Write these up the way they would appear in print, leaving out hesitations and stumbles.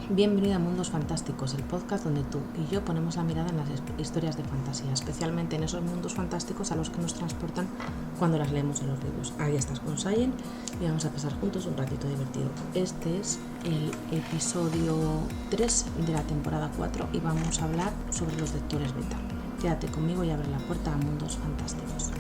Bienvenido a Mundos Fantásticos, el podcast donde tú y yo ponemos la mirada en las historias de fantasía, especialmente en esos mundos fantásticos a los que nos transportan cuando las leemos en los libros. Ahí estás con Sayen y vamos a pasar juntos un ratito divertido. Este es el episodio 3 de la temporada 4 y vamos a hablar sobre los lectores beta. Quédate conmigo y abre la puerta a Mundos Fantásticos.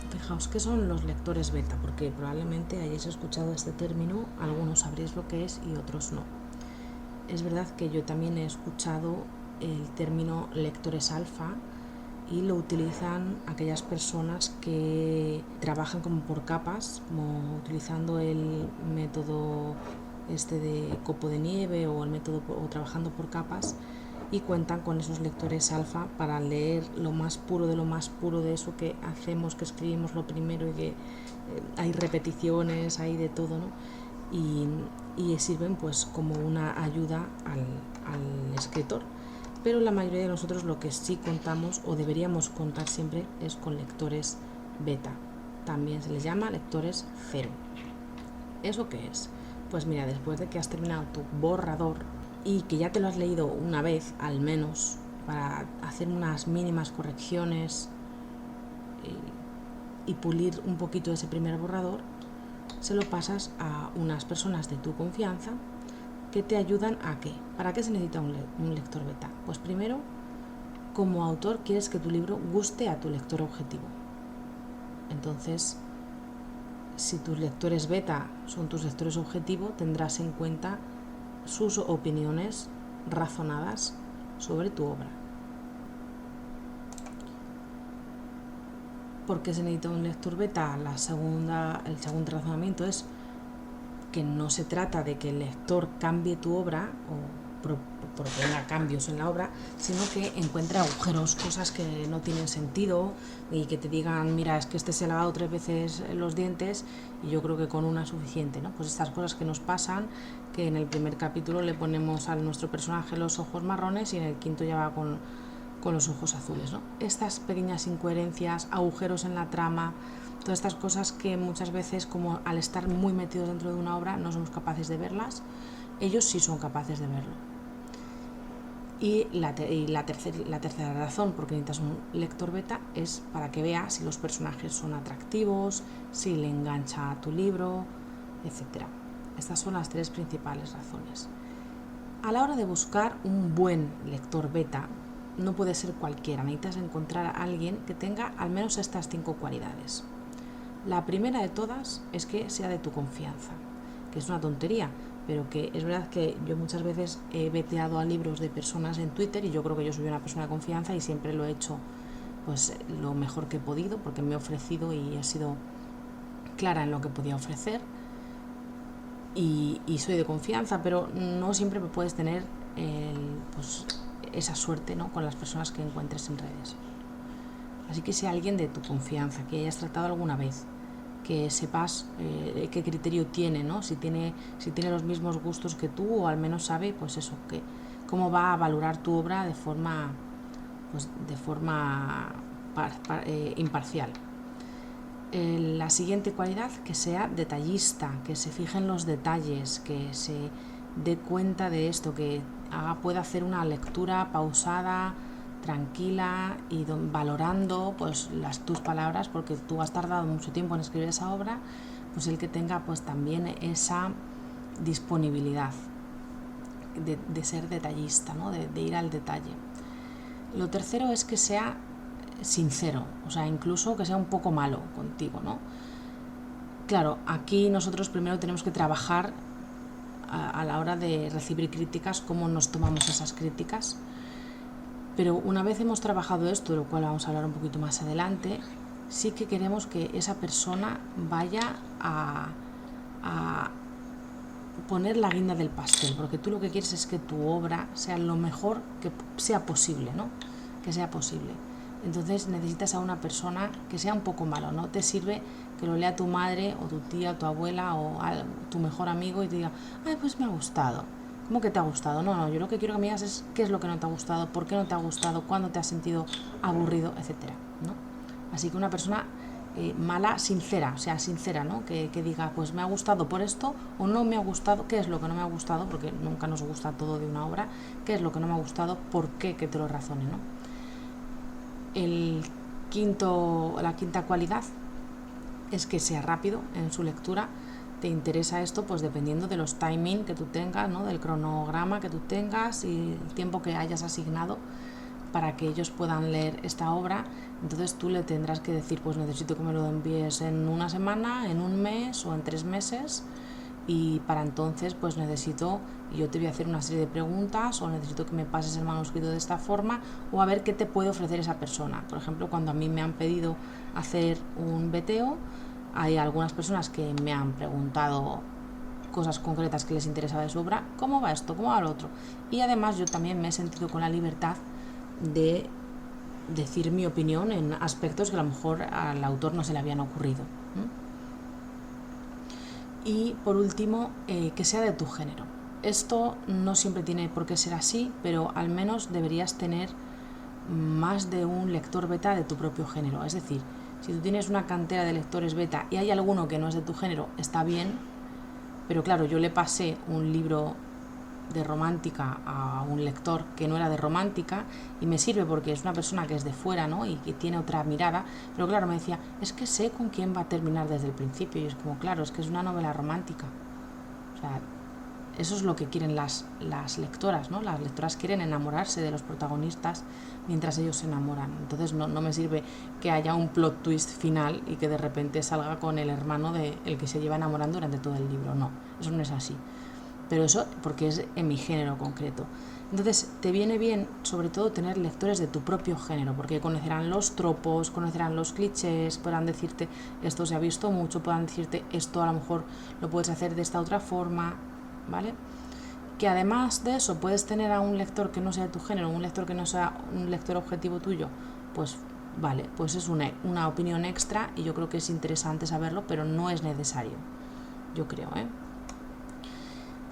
Fijaos, ¿qué son los lectores beta? Porque probablemente hayáis escuchado este término, algunos sabréis lo que es y otros no. Es verdad que yo también he escuchado el término lectores alfa y lo utilizan aquellas personas que trabajan como por capas, como utilizando el método de copo de nieve o el método o trabajando por capas, y cuentan con esos lectores alfa para leer lo más puro de eso que hacemos, que escribimos lo primero y que hay repeticiones, hay de todo, ¿no? Y sirven pues como una ayuda al escritor. Pero la mayoría de nosotros lo que sí contamos o deberíamos contar siempre es con lectores beta. También se les llama lectores cero. ¿Eso qué es? Pues mira, después de que has terminado tu borrador y que ya te lo has leído una vez al menos para hacer unas mínimas correcciones y pulir un poquito ese primer borrador, se lo pasas a unas personas de tu confianza que te ayudan a ¿qué? ¿Para qué se necesita un lector beta? Pues primero, como autor quieres que tu libro guste a tu lector objetivo. Entonces, si tus lectores beta son tus lectores objetivo, tendrás en cuenta sus opiniones razonadas sobre tu obra. ¿Por qué se necesita un lector beta? El segundo razonamiento es que no se trata de que el lector cambie tu obra o proponga cambios en la obra, sino que encuentre agujeros, cosas que no tienen sentido y que te digan, mira, es que este se ha lavado 3 veces los dientes y yo creo que con una es suficiente, ¿no? Pues estas cosas que nos pasan, que en el primer capítulo le ponemos a nuestro personaje los ojos marrones y en el quinto ya va con los ojos azules, ¿no? Estas pequeñas incoherencias, agujeros en la trama, todas estas cosas que muchas veces, como al estar muy metidos dentro de una obra, no somos capaces de verlas, ellos sí son capaces de verlo. Y la tercera razón por qué necesitas un lector beta es para que vea si los personajes son atractivos, si le engancha a tu libro, etc. Estas son las 3 principales razones. A la hora de buscar un buen lector beta, no puede ser cualquiera, necesitas encontrar a alguien que tenga al menos estas 5 cualidades. La primera de todas es que sea de tu confianza, que es una tontería, pero que es verdad que yo muchas veces he veteado a libros de personas en Twitter y yo creo que yo soy una persona de confianza y siempre lo he hecho pues lo mejor que he podido porque me he ofrecido y he sido clara en lo que podía ofrecer y soy de confianza, pero no siempre puedes tener esa suerte, ¿no? Con las personas que encuentres en redes. Así que sea alguien de tu confianza, que hayas tratado alguna vez, que sepas qué criterio tiene, ¿no? Si tiene los mismos gustos que tú o al menos sabe, pues eso, que cómo va a valorar tu obra de forma imparcial. La siguiente cualidad, que sea detallista, que se fije en los detalles, que se dé cuenta de esto, que pueda hacer una lectura pausada, tranquila y valorando pues tus palabras, porque tú has tardado mucho tiempo en escribir esa obra, pues el que tenga pues también esa disponibilidad de ser detallista, ¿no? de ir al detalle. Lo tercero es que sea sincero, o sea, incluso que sea un poco malo contigo, ¿no? Claro, aquí nosotros primero tenemos que trabajar a la hora de recibir críticas, cómo nos tomamos esas críticas. Pero una vez hemos trabajado esto, de lo cual vamos a hablar un poquito más adelante, sí que queremos que esa persona vaya a poner la guinda del pastel, porque tú lo que quieres es que tu obra sea lo mejor que sea posible, ¿no? Que sea posible. Entonces necesitas a una persona que sea un poco malo. No te sirve que lo lea tu madre o tu tía o tu abuela o tu mejor amigo y te diga, ay, pues me ha gustado. ¿Cómo que te ha gustado? No, no, yo lo que quiero que me digas es qué es lo que no te ha gustado, por qué no te ha gustado, cuándo te has sentido aburrido, etcétera, ¿no? Así que una persona mala, sincera, o sea, sincera, ¿no? Que diga, pues me ha gustado por esto o no me ha gustado, qué es lo que no me ha gustado, porque nunca nos gusta todo de una obra, qué es lo que no me ha gustado, por qué, que te lo razone, ¿no? La quinta cualidad es que sea rápido en su lectura. Te interesa esto pues dependiendo de los timing que tú tengas, ¿no? Del cronograma que tú tengas y el tiempo que hayas asignado para que ellos puedan leer esta obra. Entonces tú le tendrás que decir, pues necesito que me lo envíes en una semana, en un mes o en 3 meses, y para entonces pues necesito, y yo te voy a hacer una serie de preguntas, o necesito que me pases el manuscrito de esta forma, o a ver qué te puede ofrecer esa persona. Por ejemplo, cuando a mí me han pedido hacer un veteo, hay algunas personas que me han preguntado cosas concretas que les interesaba de su obra, cómo va esto, cómo va lo otro. Y además yo también me he sentido con la libertad de decir mi opinión en aspectos que a lo mejor al autor no se le habían ocurrido. Y por último, que sea de tu género. Esto no siempre tiene por qué ser así, pero al menos deberías tener más de un lector beta de tu propio género. Es decir, si tú tienes una cantera de lectores beta y hay alguno que no es de tu género, está bien, pero claro, yo le pasé un libro de romántica a un lector que no era de romántica y me sirve porque es una persona que es de fuera, ¿no? Y que tiene otra mirada, pero claro, me decía, es que sé con quién va a terminar desde el principio, y es como, claro, es que es una novela romántica. O sea, eso es lo que quieren las lectoras, ¿no? Las lectoras quieren enamorarse de los protagonistas mientras ellos se enamoran. Entonces no me sirve que haya un plot twist final y que de repente salga con el hermano de el que se lleva enamorando durante todo el libro. No, eso no es así. Pero eso porque es en mi género concreto. Entonces te viene bien sobre todo tener lectores de tu propio género, porque conocerán los tropos, conocerán los clichés, podrán decirte esto se ha visto mucho, podrán decirte esto a lo mejor lo puedes hacer de esta otra forma, ¿vale? Que además de eso puedes tener a un lector que no sea de tu género, un lector que no sea un lector objetivo tuyo, pues vale, pues es una opinión extra y yo creo que es interesante saberlo, pero no es necesario, yo creo, ¿eh?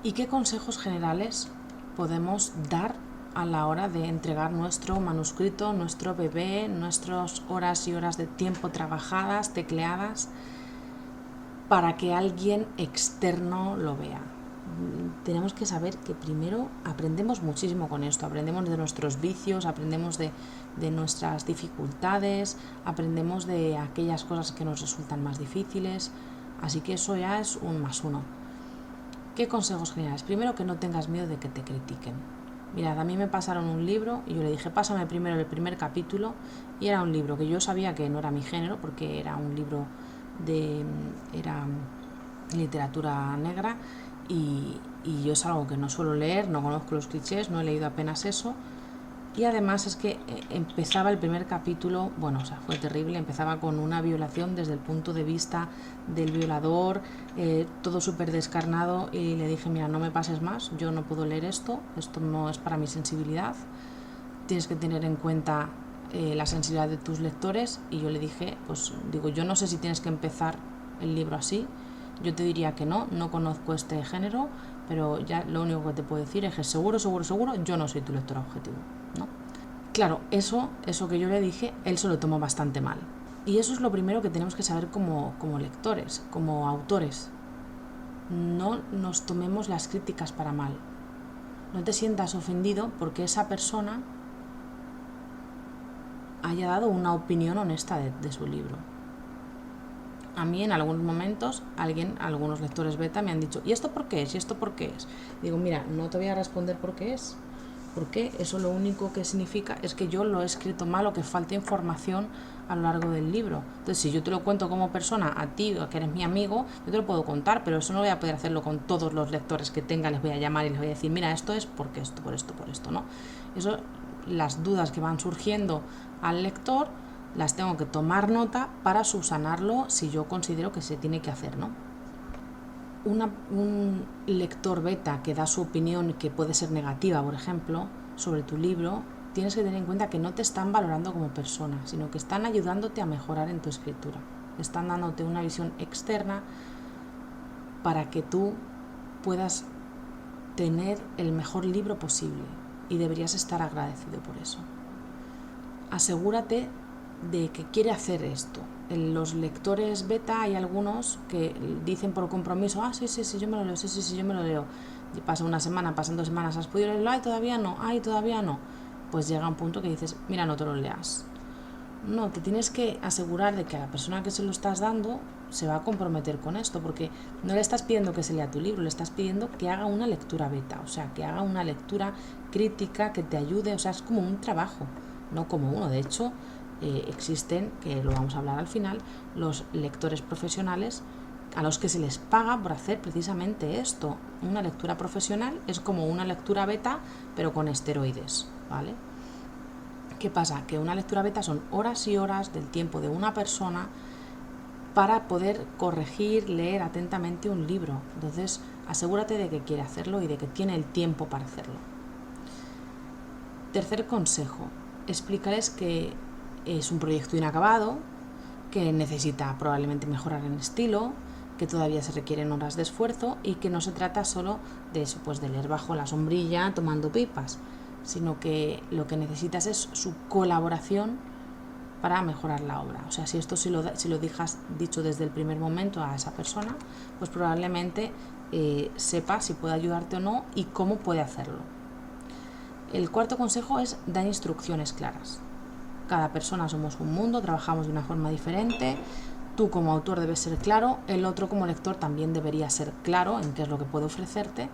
¿Y qué consejos generales podemos dar a la hora de entregar nuestro manuscrito, nuestro bebé, nuestras horas y horas de tiempo trabajadas, tecleadas, para que alguien externo lo vea? Tenemos que saber que primero aprendemos muchísimo con esto, aprendemos de nuestros vicios, aprendemos de nuestras dificultades, aprendemos de aquellas cosas que nos resultan más difíciles, así que eso ya es un +1. ¿Qué consejos generales? Primero, que no tengas miedo de que te critiquen. Mirad, a mí me pasaron un libro y yo le dije, pásame primero el primer capítulo, y era un libro que yo sabía que no era mi género porque era un libro era literatura negra y yo es algo que no suelo leer, no conozco los clichés, no he leído apenas eso. Y además es que empezaba el primer capítulo, bueno, o sea, fue terrible, empezaba con una violación desde el punto de vista del violador, todo súper descarnado, y le dije, mira, no me pases más, yo no puedo leer esto no es para mi sensibilidad, tienes que tener en cuenta la sensibilidad de tus lectores. Y yo le dije, pues digo, yo no sé si tienes que empezar el libro así, yo te diría que no conozco este género, pero ya lo único que te puedo decir es que seguro, yo no soy tu lectora objetivo, ¿no? Claro, eso que yo le dije, él se lo tomó bastante mal. Y eso es lo primero que tenemos que saber como lectores, como autores. No nos tomemos las críticas para mal. No te sientas ofendido porque esa persona haya dado una opinión honesta de su libro. A mí en algunos momentos algunos lectores beta me han dicho, ¿y esto por qué es? ¿Y esto por qué es? Digo, mira, no te voy a responder por qué es, porque eso lo único que significa es que yo lo he escrito mal o que falta información a lo largo del libro. Entonces, si yo te lo cuento como persona, a ti, que eres mi amigo, yo te lo puedo contar, pero eso no voy a poder hacerlo con todos los lectores que tenga, les voy a llamar y les voy a decir, mira, esto es porque esto, por esto, ¿no? Eso, las dudas que van surgiendo al lector, las tengo que tomar nota para subsanarlo si yo considero que se tiene que hacer, ¿no? Un lector beta que da su opinión y que puede ser negativa, por ejemplo, sobre tu libro, tienes que tener en cuenta que no te están valorando como persona, sino que están ayudándote a mejorar en tu escritura. Están dándote una visión externa para que tú puedas tener el mejor libro posible, y deberías estar agradecido por eso. Asegúrate de que quiere hacer esto. En los lectores beta hay algunos que dicen por compromiso, sí, yo me lo leo, sí, yo me lo leo. Y pasa una semana, pasan 2 semanas, ¿has podido leerlo? Todavía no. Pues llega un punto que dices, mira, no te lo leas. No, te tienes que asegurar de que a la persona que se lo estás dando se va a comprometer con esto, porque no le estás pidiendo que se lea tu libro, le estás pidiendo que haga una lectura beta, o sea, que haga una lectura crítica, que te ayude, o sea, es como un trabajo, no como uno. De hecho, existen, que lo vamos a hablar al final, los lectores profesionales a los que se les paga por hacer precisamente esto. Una lectura profesional es como una lectura beta, pero con esteroides, ¿vale? ¿Qué pasa? Que una lectura beta son horas y horas del tiempo de una persona para poder corregir, leer atentamente un libro. Entonces, asegúrate de que quiere hacerlo y de que tiene el tiempo para hacerlo. Tercer consejo, explícales que es un proyecto inacabado, que necesita probablemente mejorar en estilo, que todavía se requieren horas de esfuerzo y que no se trata solo de eso, pues de leer bajo la sombrilla tomando pipas, sino que lo que necesitas es su colaboración para mejorar la obra. O sea, si esto si lo dejas dicho desde el primer momento a esa persona, pues probablemente sepa si puede ayudarte o no y cómo puede hacerlo. El cuarto consejo es dar instrucciones claras. Cada persona somos un mundo, trabajamos de una forma diferente. Tú como autor debes ser claro, el otro como lector también debería ser claro en qué es lo que puede ofrecerte,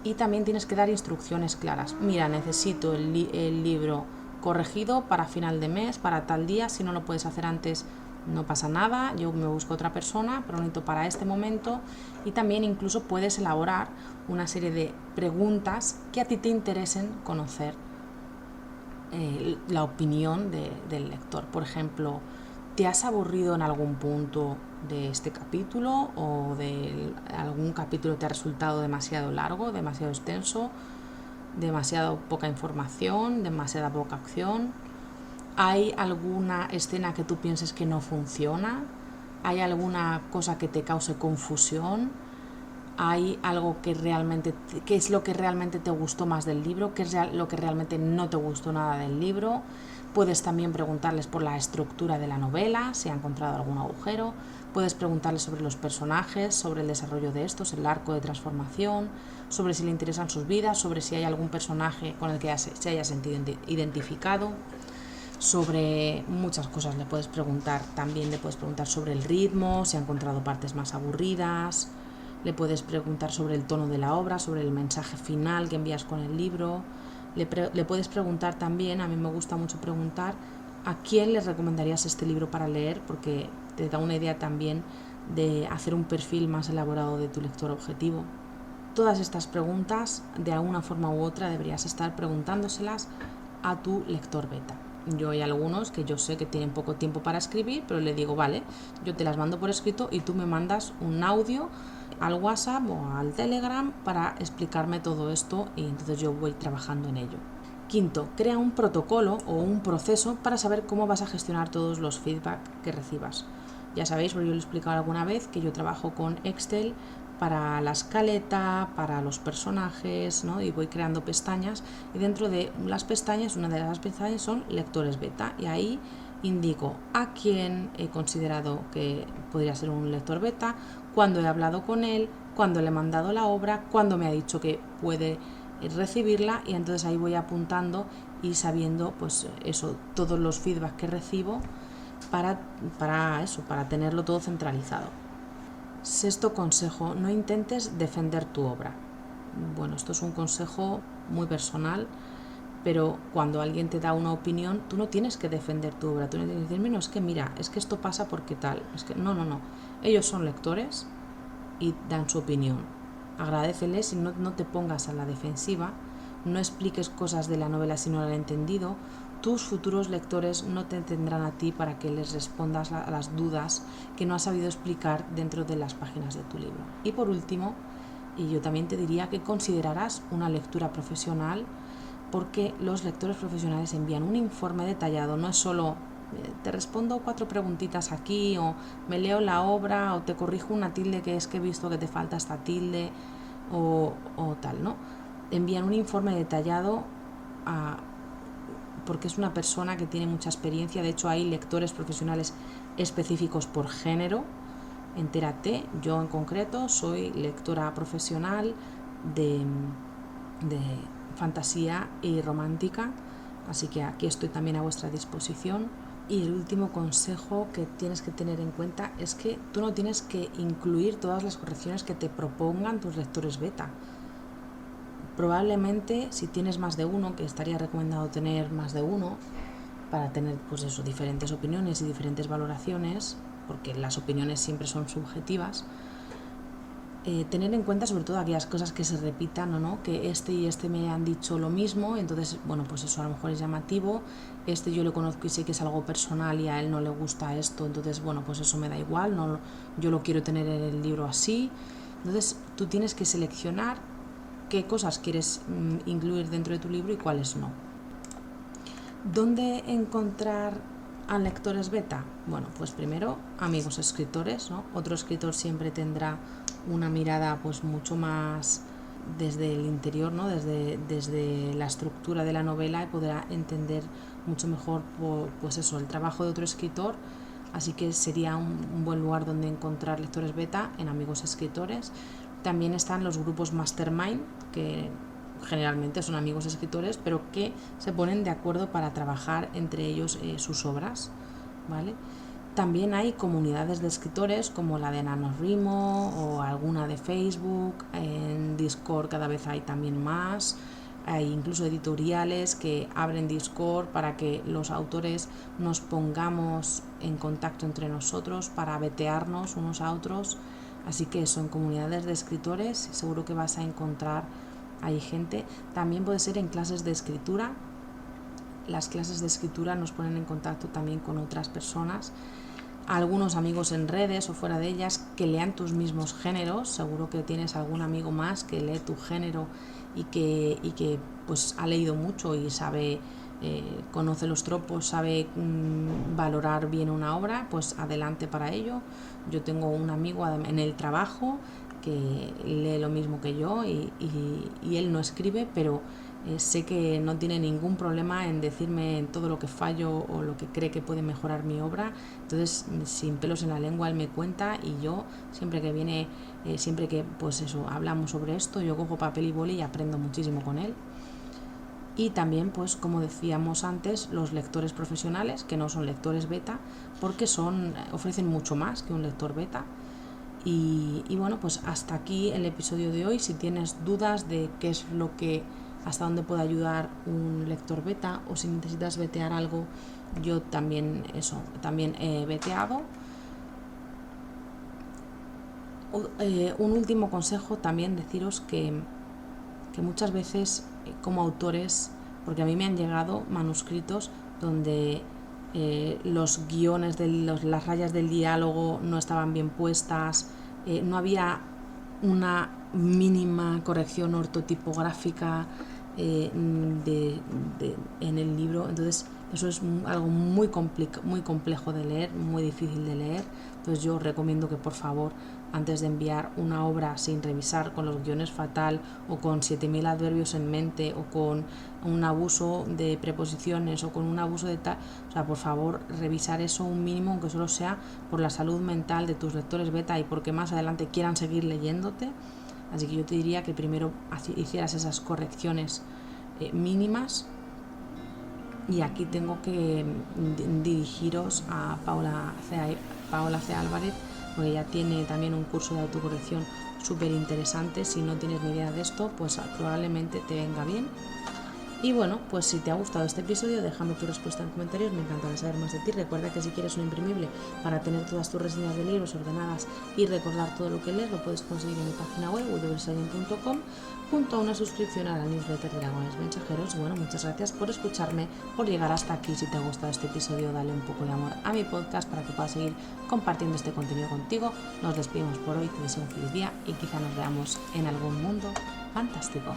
y también tienes que dar instrucciones claras. Mira, necesito el libro corregido para final de mes, para tal día. Si no lo puedes hacer antes, no pasa nada, yo me busco otra persona, pero necesito para este momento. Y también incluso puedes elaborar una serie de preguntas que a ti te interesen conocer la opinión del lector. Por ejemplo, ¿te has aburrido en algún punto de este capítulo, o de algún capítulo te ha resultado demasiado largo, demasiado extenso, demasiado poca información, demasiada poca acción? ¿Hay alguna escena que tú pienses que no funciona? ¿Hay alguna cosa que te cause confusión? ¿Hay algo que realmente, qué es lo que realmente te gustó más del libro? ¿Qué es lo que realmente no te gustó nada del libro? Puedes también preguntarles por la estructura de la novela, si ha encontrado algún agujero. Puedes preguntarles sobre los personajes, sobre el desarrollo de estos, el arco de transformación, sobre si le interesan sus vidas, sobre si hay algún personaje con el que se haya sentido identificado. Sobre muchas cosas le puedes preguntar. También le puedes preguntar sobre el ritmo, si ha encontrado partes más aburridas. Le puedes preguntar sobre el tono de la obra, sobre el mensaje final que envías con el libro. Le puedes preguntar también, a mí me gusta mucho preguntar, ¿a quién le recomendarías este libro para leer? Porque te da una idea también de hacer un perfil más elaborado de tu lector objetivo. Todas estas preguntas, de alguna forma u otra, deberías estar preguntándoselas a tu lector beta. Yo hay algunos que yo sé que tienen poco tiempo para escribir, pero le digo, vale, yo te las mando por escrito y tú me mandas un audio al WhatsApp o al Telegram para explicarme todo esto, y entonces yo voy trabajando en ello. Quinto, crea un protocolo o un proceso para saber cómo vas a gestionar todos los feedback que recibas. Ya sabéis, porque yo lo he explicado alguna vez, que yo trabajo con Excel para la escaleta, para los personajes, ¿no? Y voy creando pestañas, y dentro de las pestañas, una de las pestañas son lectores beta, y ahí indico a quién he considerado que podría ser un lector beta, cuándo he hablado con él, cuándo le he mandado la obra, cuándo me ha dicho que puede recibirla, y entonces ahí voy apuntando y sabiendo, pues eso, todos los feedback que recibo para tenerlo todo centralizado. Sexto consejo, no intentes defender tu obra. Bueno, esto es un consejo muy personal, pero cuando alguien te da una opinión, tú no tienes que defender tu obra. Tú no tienes que decir, bueno, es que mira, es que esto pasa porque tal. Es que no. Ellos son lectores y dan su opinión. Agradéceles y no te pongas a la defensiva. No expliques cosas de la novela si no la han entendido. Tus futuros lectores no te tendrán a ti para que les respondas a las dudas que no has sabido explicar dentro de las páginas de tu libro. Y por último, y yo también te diría que considerarás una lectura profesional porque los lectores profesionales envían un informe detallado, no es solo te respondo 4 preguntitas aquí, o me leo la obra, o te corrijo una tilde que es que he visto que te falta esta tilde, o tal, ¿no? Envían un informe detallado porque es una persona que tiene mucha experiencia. De hecho, hay lectores profesionales específicos por género. Entérate, yo en concreto soy lectora profesional de fantasía y romántica, así que aquí estoy también a vuestra disposición. Y el último consejo que tienes que tener en cuenta es que tú no tienes que incluir todas las correcciones que te propongan tus lectores beta. Probablemente si tienes más de uno, que estaría recomendado tener más de uno para tener pues eso, diferentes opiniones y diferentes valoraciones, porque las opiniones siempre son subjetivas, tener en cuenta sobre todo aquellas cosas que se repitan o no, que este y este me han dicho lo mismo, entonces bueno, pues eso a lo mejor es llamativo, este yo lo conozco y sé que es algo personal y a él no le gusta esto, entonces bueno, pues eso me da igual, no, yo lo quiero tener en el libro así. Entonces tú tienes que seleccionar qué cosas quieres incluir dentro de tu libro y cuáles no. ¿Dónde encontrar a lectores beta? Bueno, pues primero amigos escritores, ¿no? Otro escritor siempre tendrá una mirada pues mucho más desde el interior, ¿no? desde la estructura de la novela, y podrá entender mucho mejor pues eso, el trabajo de otro escritor. Así que sería un buen lugar donde encontrar lectores beta, en amigos escritores. También están los grupos Mastermind, que generalmente son amigos escritores, pero que se ponen de acuerdo para trabajar entre ellos sus obras, ¿vale? También hay comunidades de escritores como la de NaNoWriMo o alguna de Facebook. En Discord cada vez hay también más. Hay incluso editoriales que abren Discord para que los autores nos pongamos en contacto entre nosotros para vetearnos unos a otros. Así que son comunidades de escritores, seguro que vas a encontrar ahí gente. También puede ser en clases de escritura. Las clases de escritura nos ponen en contacto también con otras personas, algunos amigos en redes o fuera de ellas que lean tus mismos géneros. Seguro que tienes algún amigo más que lee tu género y que pues ha leído mucho y sabe, conoce los tropos, sabe valorar bien una obra, pues adelante para ello. Yo tengo un amigo en el trabajo que lee lo mismo que yo y él no escribe, pero sé que no tiene ningún problema en decirme todo lo que fallo o lo que cree que puede mejorar mi obra. Entonces, sin pelos en la lengua, él me cuenta, y yo siempre que viene, siempre que pues eso, hablamos sobre esto, yo cojo papel y boli y aprendo muchísimo con él. Y también, pues como decíamos antes, los lectores profesionales, que no son lectores beta, porque ofrecen mucho más que un lector beta. Y bueno, pues hasta aquí el episodio de hoy. Si tienes dudas de qué es lo que, hasta dónde puede ayudar un lector beta, o si necesitas vetear algo, yo también he veteado. Un último consejo, también deciros que muchas veces como autores, porque a mí me han llegado manuscritos donde los guiones, las rayas del diálogo no estaban bien puestas, no había una mínima corrección ortotipográfica en el libro. Entonces eso es algo muy complejo de leer, muy difícil de leer. Entonces yo os recomiendo que por favor, antes de enviar una obra sin revisar, con los guiones fatal o con 7000 adverbios en mente o con un abuso de preposiciones o con un abuso de tal, o sea, por favor, revisar eso un mínimo, aunque solo sea por la salud mental de tus lectores beta y porque más adelante quieran seguir leyéndote. Así que yo te diría que primero hicieras esas correcciones mínimas. Y aquí tengo que dirigiros a Paola C. Álvarez, porque ella tiene también un curso de autocorrección súper interesante. Si no tienes ni idea de esto, pues probablemente te venga bien. Y bueno, pues si te ha gustado este episodio, déjame tu respuesta en comentarios, me encantará saber más de ti. Recuerda que si quieres un imprimible para tener todas tus reseñas de libros ordenadas y recordar todo lo que lees, lo puedes conseguir en mi página web www.sayen.com, junto a una suscripción a la newsletter de Dragones Mensajeros. Y bueno, muchas gracias por escucharme, por llegar hasta aquí. Si te ha gustado este episodio, dale un poco de amor a mi podcast para que pueda seguir compartiendo este contenido contigo. Nos despedimos por hoy, te deseo un feliz día y quizá nos veamos en algún mundo fantástico.